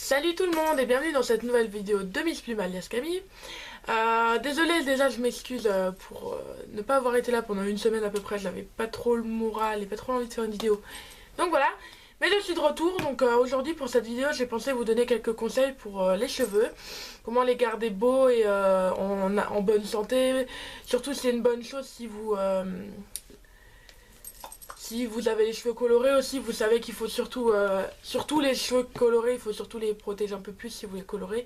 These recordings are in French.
Salut tout le monde et bienvenue dans cette nouvelle vidéo de Miss Plume alias Camille. Désolée déjà, je m'excuse pour ne pas avoir été là pendant une semaine à peu près. J'avais pas trop le moral et pas trop envie de faire une vidéo. Donc voilà, mais je suis de retour. Donc aujourd'hui pour cette vidéo j'ai pensé vous donner quelques conseils pour les cheveux. Comment les garder beaux et en bonne santé. Surtout c'est une bonne chose si vous avez les cheveux colorés aussi, vous savez qu'il faut surtout les cheveux colorés, il faut surtout les protéger un peu plus si vous les colorez.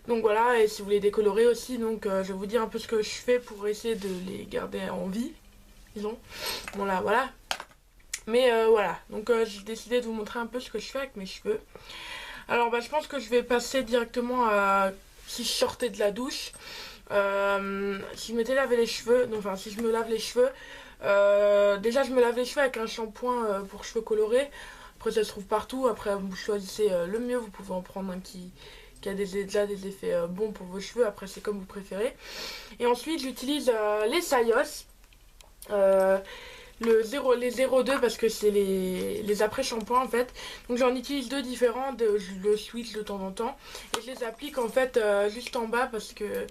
Donc voilà, et si vous les décolorez aussi, donc je vais vous dire un peu ce que je fais pour essayer de les garder en vie, disons. Bon là, voilà. Mais voilà, donc j'ai décidé de vous montrer un peu ce que je fais avec mes cheveux. Alors bah, je pense que je vais passer directement à si je sortais de la douche. Si je m'étais lavé les cheveux, enfin si je me lave les cheveux, déjà je me lave les cheveux avec un shampoing pour cheveux colorés. Après ça se trouve partout, après vous choisissez le mieux, vous pouvez en prendre un qui a déjà des effets bons pour vos cheveux, après c'est comme vous préférez. Et ensuite j'utilise les Sayos, les 02 parce que c'est les après-shampoings en fait. Donc j'en utilise deux différents, je le switch de temps en temps. Et je les applique en fait juste en bas parce que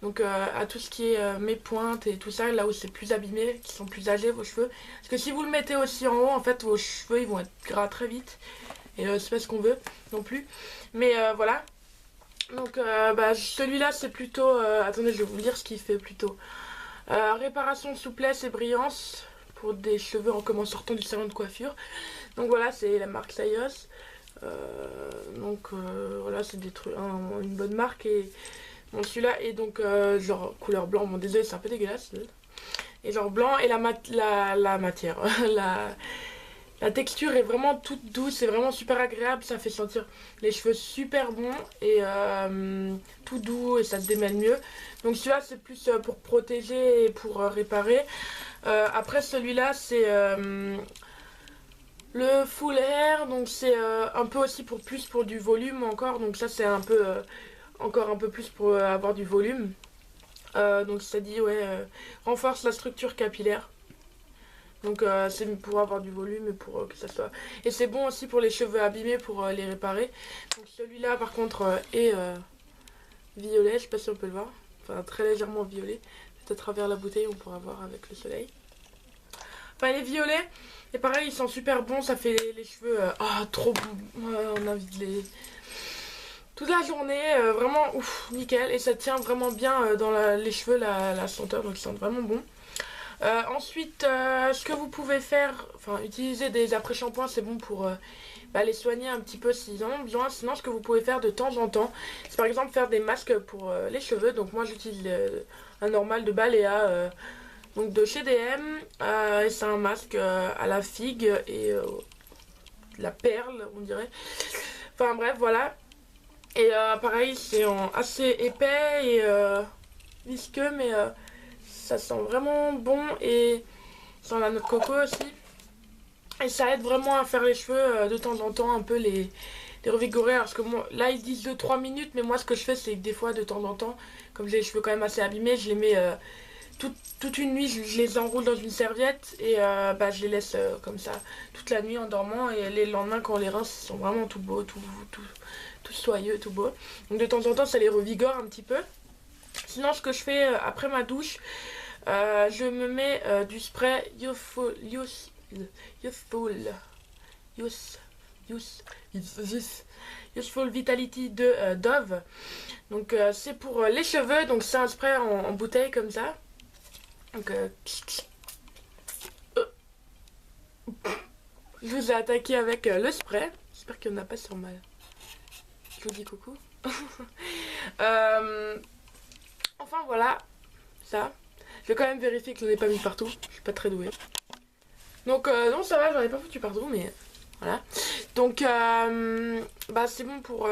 donc à tout ce qui est mes pointes et tout ça, là où c'est plus abîmé, qui sont plus âgés vos cheveux. Parce que si vous le mettez aussi en haut, en fait vos cheveux ils vont être gras très vite. Et c'est pas ce qu'on veut non plus. Mais voilà. Donc bah, celui-là c'est plutôt... attendez, je vais vous lire ce qu'il fait plutôt. Réparation, souplesse et brillance pour des cheveux en sortant du salon de coiffure. Donc voilà, c'est la marque Sayos. Voilà, c'est des trucs, une bonne marque. Et bon, celui-là est donc genre couleur blanc. Bon, désolé, c'est un peu dégueulasse. Et genre blanc, et la matière, la texture est vraiment toute douce, c'est vraiment super agréable, ça fait sentir les cheveux super bons et tout doux et ça se démêle mieux. Donc celui-là c'est plus pour protéger et pour réparer. Après celui-là c'est le full hair, donc c'est un peu aussi pour du volume encore. Donc ça c'est un peu encore un peu plus pour avoir du volume. Donc ça dit ouais renforce la structure capillaire. Donc c'est pour avoir du volume et pour que ça soit... Et c'est bon aussi pour les cheveux abîmés pour les réparer. Donc celui-là par contre est violet, je sais pas si on peut le voir. Enfin très légèrement violet. Peut-être à travers la bouteille on pourra voir avec le soleil. Enfin il est violet. Et pareil ils sont super bons, ça fait les cheveux... trop bons. On a envie de les... Toute la journée, vraiment ouf, nickel. Et ça tient vraiment bien dans les cheveux la senteur, donc ils sentent vraiment bon. Ensuite, ce que vous pouvez faire, enfin utiliser des après-shampoings, c'est bon pour les soigner un petit peu s'ils en ont besoin. Sinon, ce que vous pouvez faire de temps en temps, c'est par exemple faire des masques pour les cheveux. Donc moi j'utilise un normal de Balea, donc de chez DM, et c'est un masque à la figue et la perle, on dirait. Enfin bref, voilà. Et pareil, c'est assez épais et visqueux, mais ça sent vraiment bon et ça a la noix de coco aussi. Et ça aide vraiment à faire les cheveux de temps en temps, un peu les revigorer. Parce que moi, là ils disent 2-3 minutes, mais moi ce que je fais c'est que des fois de temps en temps, comme j'ai les cheveux quand même assez abîmés, je les mets toute une nuit, je les enroule dans une serviette et je les laisse comme ça toute la nuit en dormant. Et les lendemains quand on les rince, ils sont vraiment tout beaux, tout soyeux, tout beau. Donc de temps en temps ça les revigore un petit peu. Sinon ce que je fais après ma douche, je me mets du spray Youthful Vitality de Dove. Donc c'est pour les cheveux, donc c'est un spray en bouteille comme ça. Donc je vous ai attaqué avec le spray. J'espère qu'il n'y en a pas sur mal. Je vous dis coucou. Enfin voilà, ça. Je vais quand même vérifier que je n'en ai pas mis partout. Je suis pas très douée. Donc non ça va, j'en ai pas foutu partout, mais voilà. Donc c'est bon pour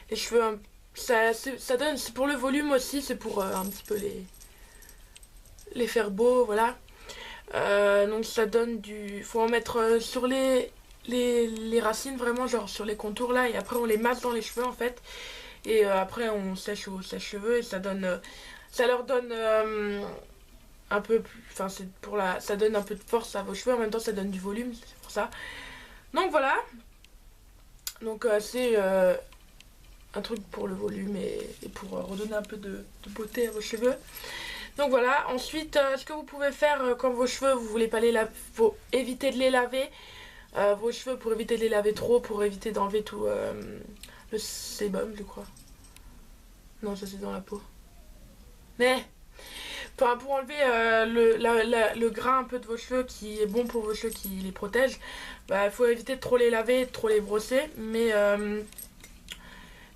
les cheveux. Ça donne, c'est pour le volume aussi, c'est pour un petit peu les faire beaux, voilà. Donc ça donne du... Faut en mettre sur les racines vraiment, genre sur les contours là, et après on les masse dans les cheveux en fait. Et après on sèche au sèche-cheveux et ça donne... ça leur donne un peu plus... Enfin c'est pour ça donne un peu de force à vos cheveux, en même temps ça donne du volume, c'est pour ça. Donc voilà. Donc c'est un truc pour le volume et pour redonner un peu de beauté à vos cheveux. Donc voilà, ensuite ce que vous pouvez faire quand vos cheveux, vous voulez pas les laver, faut éviter de les laver. Vos cheveux pour éviter de les laver trop, pour éviter d'enlever tout le sébum je crois. Non, ça c'est dans la peau. Mais enfin, pour enlever le gras un peu de vos cheveux qui est bon pour vos cheveux, qui les protège, bah, il faut éviter de trop les laver, de trop les brosser. Mais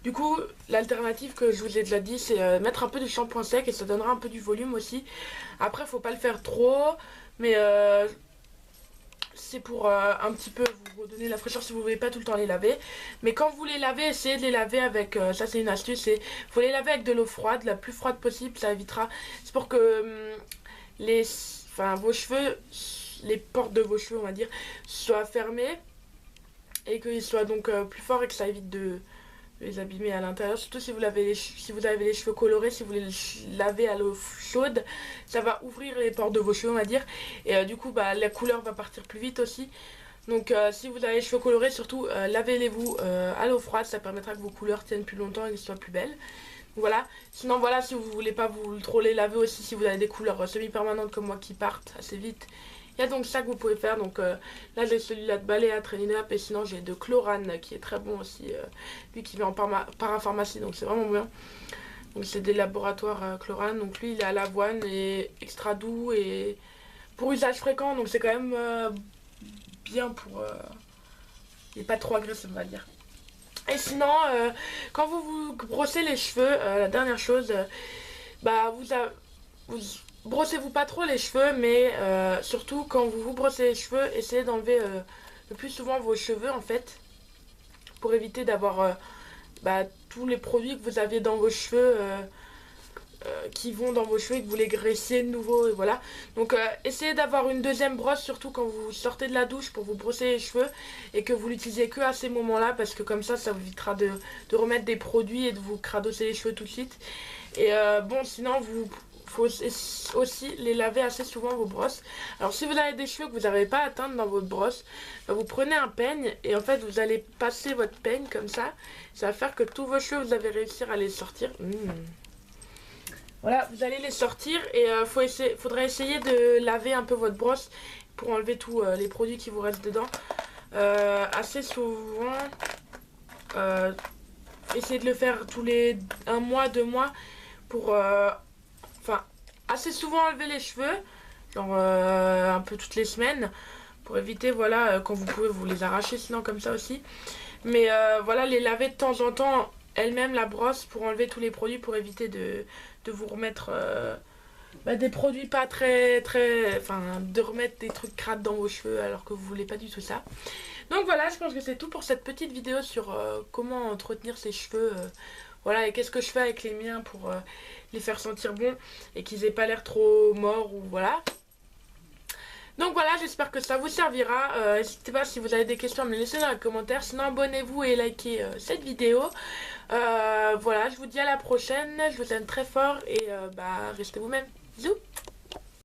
du coup, l'alternative que je vous ai déjà dit, c'est mettre un peu de shampoing sec et ça donnera un peu du volume aussi. Après, faut pas le faire trop, mais c'est pour un petit peu vous redonner la fraîcheur si vous ne voulez pas tout le temps les laver. Mais quand vous les lavez, essayez de les laver avec, ça c'est une astuce, il faut les laver avec de l'eau froide, la plus froide possible, ça évitera. C'est pour que vos cheveux, les portes de vos cheveux on va dire, soient fermées et qu'ils soient donc plus forts et que ça évite de les abîmer à l'intérieur. Surtout si vous avez les cheveux colorés, si vous les lavez à l'eau chaude, ça va ouvrir les pores de vos cheveux on va dire. Et du coup bah, la couleur va partir plus vite aussi. Donc si vous avez les cheveux colorés, surtout lavez-les-vous à l'eau froide, ça permettra que vos couleurs tiennent plus longtemps et qu'elles soient plus belles. Voilà, sinon voilà, si vous voulez pas vous trop les laver aussi, si vous avez des couleurs semi-permanentes comme moi qui partent assez vite, il y a donc ça que vous pouvez faire. Donc là j'ai celui-là de Balea Training Up et sinon j'ai de Chlorane qui est très bon aussi, lui qui vient en parapharmacie donc c'est vraiment bien. Donc c'est des laboratoires Chlorane, donc lui il est à l'avoine et extra doux et pour usage fréquent, donc c'est quand même bien pour... il n'est pas trop agressif on va dire. Et sinon, quand vous vous brossez les cheveux, la dernière chose, bah vous brossez-vous pas trop les cheveux, mais surtout quand vous vous brossez les cheveux, essayez d'enlever le plus souvent vos cheveux en fait, pour éviter d'avoir tous les produits que vous aviez dans vos cheveux qui vont dans vos cheveux et que vous les graissez de nouveau et voilà. Donc essayez d'avoir une deuxième brosse surtout quand vous sortez de la douche pour vous brosser les cheveux et que vous l'utilisez que à ces moments là parce que comme ça vous évitera de remettre des produits et de vous cradosser les cheveux tout de suite. Et bon sinon faut aussi les laver assez souvent vos brosses. Alors si vous avez des cheveux que vous n'arrivez pas à atteindre dans votre brosse, vous prenez un peigne et en fait vous allez passer votre peigne comme ça va faire que tous vos cheveux vous allez réussir à les sortir. Voilà, vous allez les sortir et faudra essayer de laver un peu votre brosse pour enlever tous les produits qui vous restent dedans. Assez souvent, essayez de le faire tous les 1 mois, 2 mois pour... assez souvent enlever les cheveux, genre un peu toutes les semaines pour éviter, voilà, quand vous pouvez vous les arracher sinon comme ça aussi. Mais voilà, les laver de temps en temps elle-même la brosse pour enlever tous les produits pour éviter de vous remettre des produits pas de remettre des trucs crades dans vos cheveux alors que vous voulez pas du tout ça. Donc voilà, je pense que c'est tout pour cette petite vidéo sur comment entretenir ses cheveux. Voilà, et qu'est-ce que je fais avec les miens pour les faire sentir bons et qu'ils aient pas l'air trop morts ou voilà. Donc voilà, j'espère que ça vous servira. N'hésitez pas si vous avez des questions à me laisser dans les commentaires. Sinon abonnez-vous et likez cette vidéo. Voilà, je vous dis à la prochaine. Je vous aime très fort et restez vous-même. Bisous.